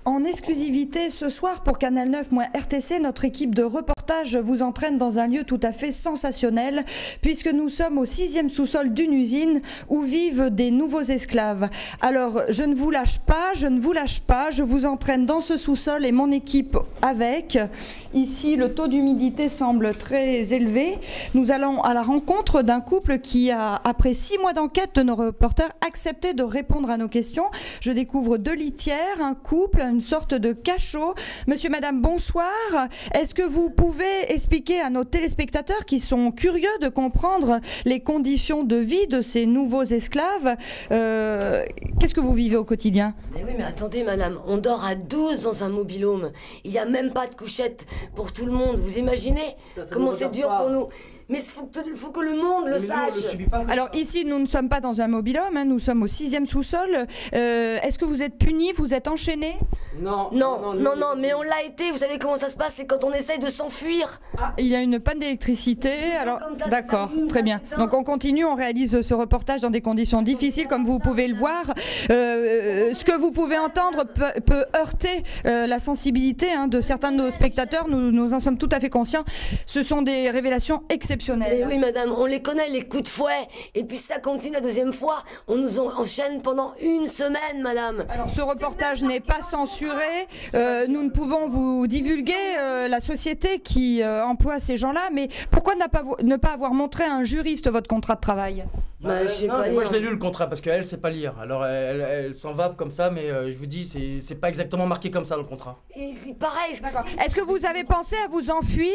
En exclusivité ce soir pour Canal 9-RTC, notre équipe de reportage vous entraîne dans un lieu tout à fait sensationnel puisque nous sommes au 6e sous-sol d'une usine où vivent des nouveaux esclaves. Alors je ne vous lâche pas, je vous entraîne dans ce sous-sol et mon équipe avec. Ici le taux d'humidité semble très élevé. Nous allons à la rencontre d'un couple qui a, après 6 mois d'enquête de nos reporters, accepté de répondre à nos questions. Je découvre 2 litières, un couple, une sorte de cachot. Monsieur, madame, bonsoir. Est-ce que vous pouvez expliquer à nos téléspectateurs qui sont curieux de comprendre les conditions de vie de ces nouveaux esclaves, qu'est-ce que vous vivez au quotidien? Mais oui, mais attendez, madame, on dort à 12 dans un mobil-home. Il n'y a même pas de couchette pour tout le monde. Vous imaginez comment c'est dur pour nous? Mais il faut que le monde le sache. Alors ici, nous ne sommes pas dans un mobil-home, hein, nous sommes au 6e sous-sol. Est-ce que vous êtes punis, vous êtes enchaînés? Non, mais on l'a été. Vous savez comment ça se passe? C'est quand on essaye de s'enfuir. Ah, il y a une panne d'électricité. Alors, d'accord, très bien. Donc on continue, on réalise ce reportage dans des conditions difficiles, comme vous pouvez le voir. Ce que vous pouvez entendre peut heurter la sensibilité de certains de nos spectateurs. Nous en sommes tout à fait conscients. Ce sont des révélations exceptionnelles. Mais oui, madame, on les connaît, les coups de fouet. Et puis ça continue la deuxième fois. On nous enchaîne pendant 1 semaine, madame. Alors ce reportage n'est pas censuré. Nous ne pouvons vous divulguer la société qui emploie ces gens-là. Mais pourquoi ne pas avoir montré à un juriste votre contrat de travail? Moi je l'ai lu le contrat parce qu'elle sait pas lire. Alors elle s'en va comme ça, mais je vous dis, c'est pas exactement marqué comme ça dans le contrat. Et c'est pareil. Est-ce que vous avez pensé à vous enfuir?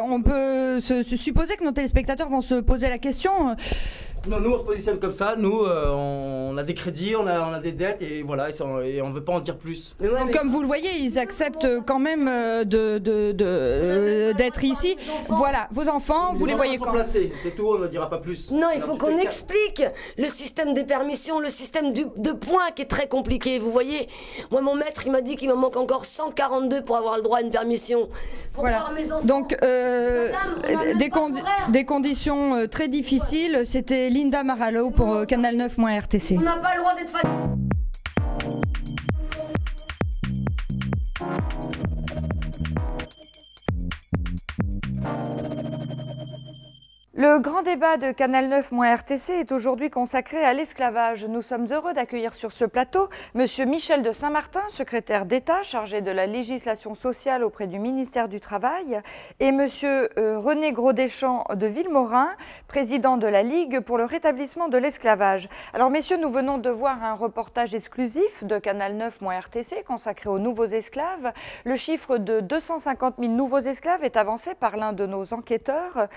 On peut se supposer que nos téléspectateurs vont se poser la question. Non, nous on se positionne comme ça, nous on a des crédits, on a des dettes et voilà, et on veut pas en dire plus. Comme vous le voyez, ils acceptent quand même d'être ici. Voilà, vos enfants, vous les voyez quand? C'est tout, on ne dira pas plus. Non, il faut qu'on explique le système des permissions, le système de points qui est très compliqué, vous voyez. Moi mon maître il m'a dit qu'il me manque encore 142 pour avoir le droit à une permission. Voilà, donc des conditions très difficiles. C'était Linda Marallo pour Canal 9-RTC. On n'a pas le droit d'être fatigué. Le grand débat de Canal 9-RTC est aujourd'hui consacré à l'esclavage. Nous sommes heureux d'accueillir sur ce plateau Monsieur Michel de Saint-Martin, secrétaire d'État chargé de la législation sociale auprès du ministère du Travail, et Monsieur René Gros-Deschamps de Vilmorin, président de la Ligue pour le rétablissement de l'esclavage. Alors messieurs, nous venons de voir un reportage exclusif de Canal 9-RTC consacré aux nouveaux esclaves. Le chiffre de 250 000 nouveaux esclaves est avancé par l'un de nos enquêteurs.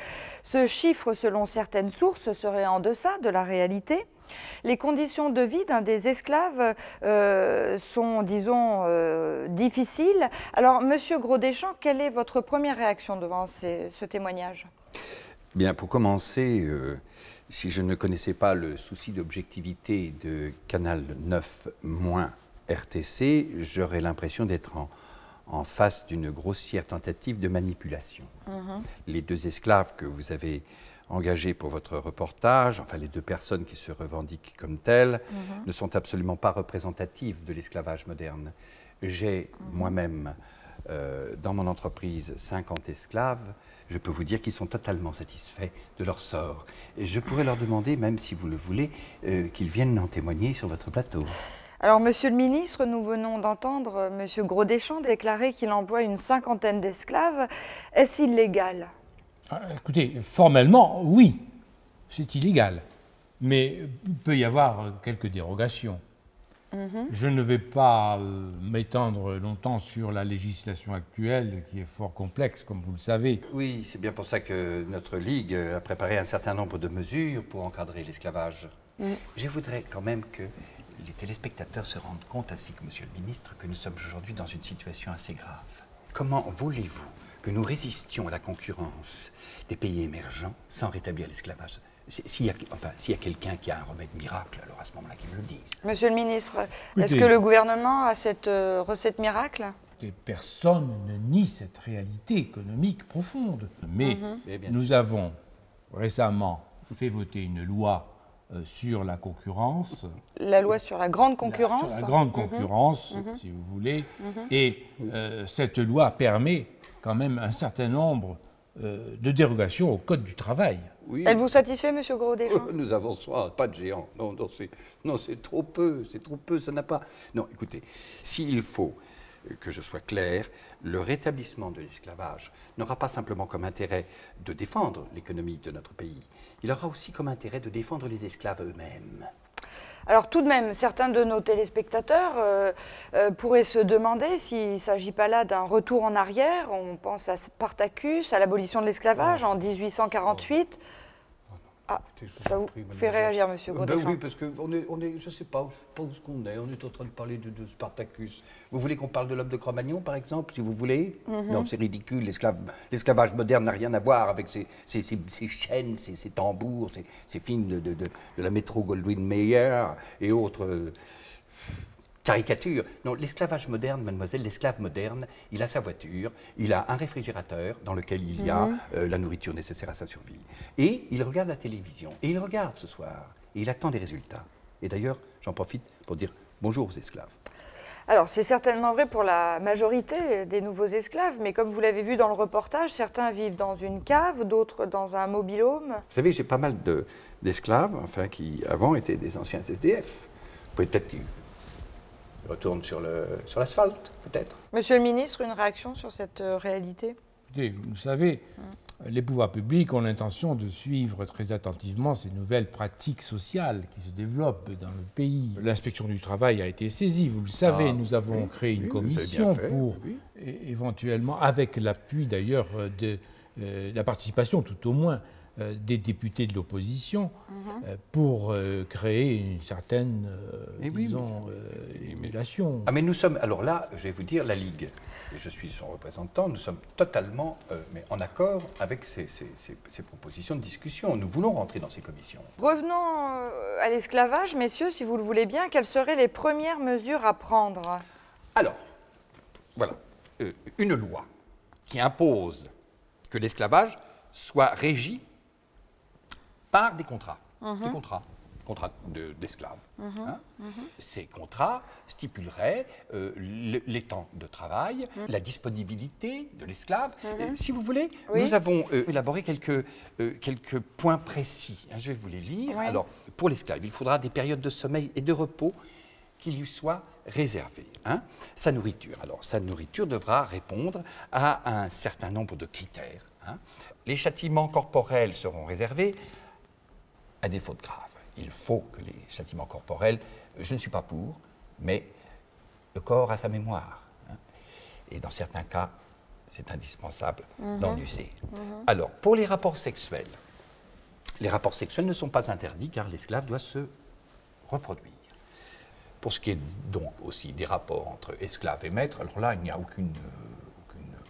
Ce chiffre, selon certaines sources, serait en deçà de la réalité. Les conditions de vie d'un des esclaves sont, disons, difficiles. Alors, Monsieur Gros-Deschamps, quelle est votre première réaction devant ce témoignage? Bien, pour commencer, si je ne connaissais pas le souci d'objectivité de Canal 9-RTC, j'aurais l'impression d'être en face d'une grossière tentative de manipulation. Les 2 esclaves que vous avez engagés pour votre reportage, enfin les 2 personnes qui se revendiquent comme telles, ne sont absolument pas représentatives de l'esclavage moderne. J'ai moi-même, dans mon entreprise, 50 esclaves. Je peux vous dire qu'ils sont totalement satisfaits de leur sort. Et je pourrais leur demander, même si vous le voulez, qu'ils viennent en témoigner sur votre plateau. Alors, Monsieur le ministre, nous venons d'entendre Monsieur Gros-Deschamps déclarer qu'il emploie une 50aine d'esclaves. Est-ce illégal? Écoutez, formellement, oui, c'est illégal. Mais il peut y avoir quelques dérogations. Je ne vais pas m'étendre longtemps sur la législation actuelle, qui est fort complexe, comme vous le savez. Oui, c'est bien pour ça que notre Ligue a préparé un certain nombre de mesures pour encadrer l'esclavage. Je voudrais quand même que les téléspectateurs se rendent compte, ainsi que Monsieur le ministre, que nous sommes aujourd'hui dans une situation assez grave. Comment voulez-vous que nous résistions à la concurrence des pays émergents sans rétablir l'esclavage? S'il y a quelqu'un qui a un remède miracle, alors à ce moment-là, qu'il me le dise. Monsieur le ministre, est-ce que le gouvernement a cette recette miracle? Personne ne nie cette réalité économique profonde. Mais nous avons récemment fait voter une loi sur la concurrence. La loi sur la grande concurrence. Sur la grande concurrence, si vous voulez. Et cette loi permet quand même un certain nombre de dérogations au Code du travail. Oui. Elle vous satisfait, Monsieur Gros-Deschamps? Nous avons soin, pas de géant. Non, c'est trop peu, ça n'a pas... Non, écoutez, s'il faut que je sois clair, le rétablissement de l'esclavage n'aura pas simplement comme intérêt de défendre l'économie de notre pays, il aura aussi comme intérêt de défendre les esclaves eux-mêmes. Alors tout de même, certains de nos téléspectateurs pourraient se demander s'il ne s'agit pas là d'un retour en arrière. On pense à Spartacus, à l'abolition de l'esclavage en 1848. Ah, ça vous fait réagir, Monsieur Gros-Deschamps? Oui, parce que je ne sais pas où est-ce qu'on est. On est en train de parler de Spartacus. Vous voulez qu'on parle de l'homme de Cro-Magnon, par exemple, si vous voulez? Non, c'est ridicule. L'esclavage moderne n'a rien à voir avec ces chaînes, ces tambours, ces films de la Metro-Goldwyn-Mayer et autres caricatures. Non, l'esclavage moderne, mademoiselle, l'esclave moderne, il a sa voiture, il a un réfrigérateur dans lequel il y a la nourriture nécessaire à sa survie. Et il regarde la télévision. Et il regarde ce soir. Et il attend des résultats. Et d'ailleurs, j'en profite pour dire bonjour aux esclaves. Alors, c'est certainement vrai pour la majorité des nouveaux esclaves, mais comme vous l'avez vu dans le reportage, certains vivent dans une cave, d'autres dans un mobil-home. Vous savez, j'ai pas mal d'esclaves, enfin, qui avant étaient des anciens SDF. Vous pouvez peut-être retourne sur l'asphalte, peut-être. Monsieur le ministre, une réaction sur cette réalité? Écoutez, vous savez, les pouvoirs publics ont l'intention de suivre très attentivement ces nouvelles pratiques sociales qui se développent dans le pays. L'inspection du travail a été saisie, vous le savez. Nous avons créé une commission pour éventuellement, avec l'appui d'ailleurs de la participation tout au moins des députés de l'opposition, pour créer une certaine émulation. Ah mais nous sommes, alors là, je vais vous dire, la Ligue, et je suis son représentant, nous sommes totalement en accord avec ces propositions de discussion. Nous voulons rentrer dans ces commissions. Revenons à l'esclavage, messieurs, si vous le voulez bien. Quelles seraient les premières mesures à prendre? Alors, voilà, une loi qui impose que l'esclavage soit régi par des contrats, contrats d'esclaves. Ces contrats stipuleraient les temps de travail, la disponibilité de l'esclave. Si vous voulez, nous avons élaboré quelques points précis. Je vais vous les lire. Oui. Alors, pour l'esclave, il faudra des périodes de sommeil et de repos qui lui soient réservées. Sa nourriture. Alors, sa nourriture devra répondre à un certain nombre de critères. Les châtiments corporels seront réservés à des fautes graves. Il faut que les châtiments corporels, je ne suis pas pour, mais le corps a sa mémoire. Et dans certains cas, c'est indispensable d'en user. Alors, pour les rapports sexuels ne sont pas interdits car l'esclave doit se reproduire. Pour ce qui est donc aussi des rapports entre esclaves et maîtres, alors là, il n'y a aucune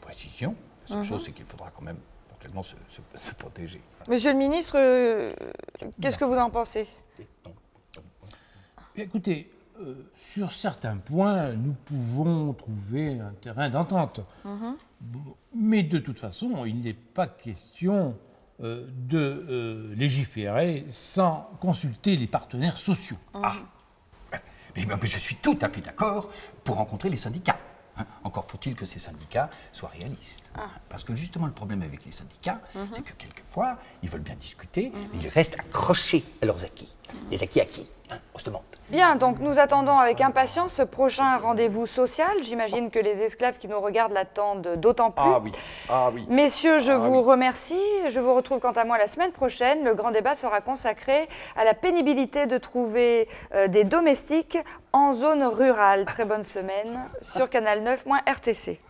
précision. La seule chose, c'est qu'il faudra quand même éventuellement se protéger. Monsieur le ministre, qu'est-ce que vous en pensez? Écoutez, sur certains points, nous pouvons trouver un terrain d'entente. Mais de toute façon, il n'est pas question de légiférer sans consulter les partenaires sociaux. Mais je suis tout à fait d'accord pour rencontrer les syndicats. Encore faut-il que ces syndicats soient réalistes. Parce que justement, le problème avec les syndicats, c'est que quelquefois, ils veulent bien discuter, mais ils restent accrochés à leurs acquis. Les acquis, on se demande. Bien, donc nous attendons avec impatience ce prochain rendez-vous social. J'imagine que les esclaves qui nous regardent l'attendent d'autant plus. Messieurs, je vous remercie. Je vous retrouve quant à moi la semaine prochaine. Le grand débat sera consacré à la pénibilité de trouver des domestiques en zone rurale. Très bonne semaine sur Canal 9-RTC.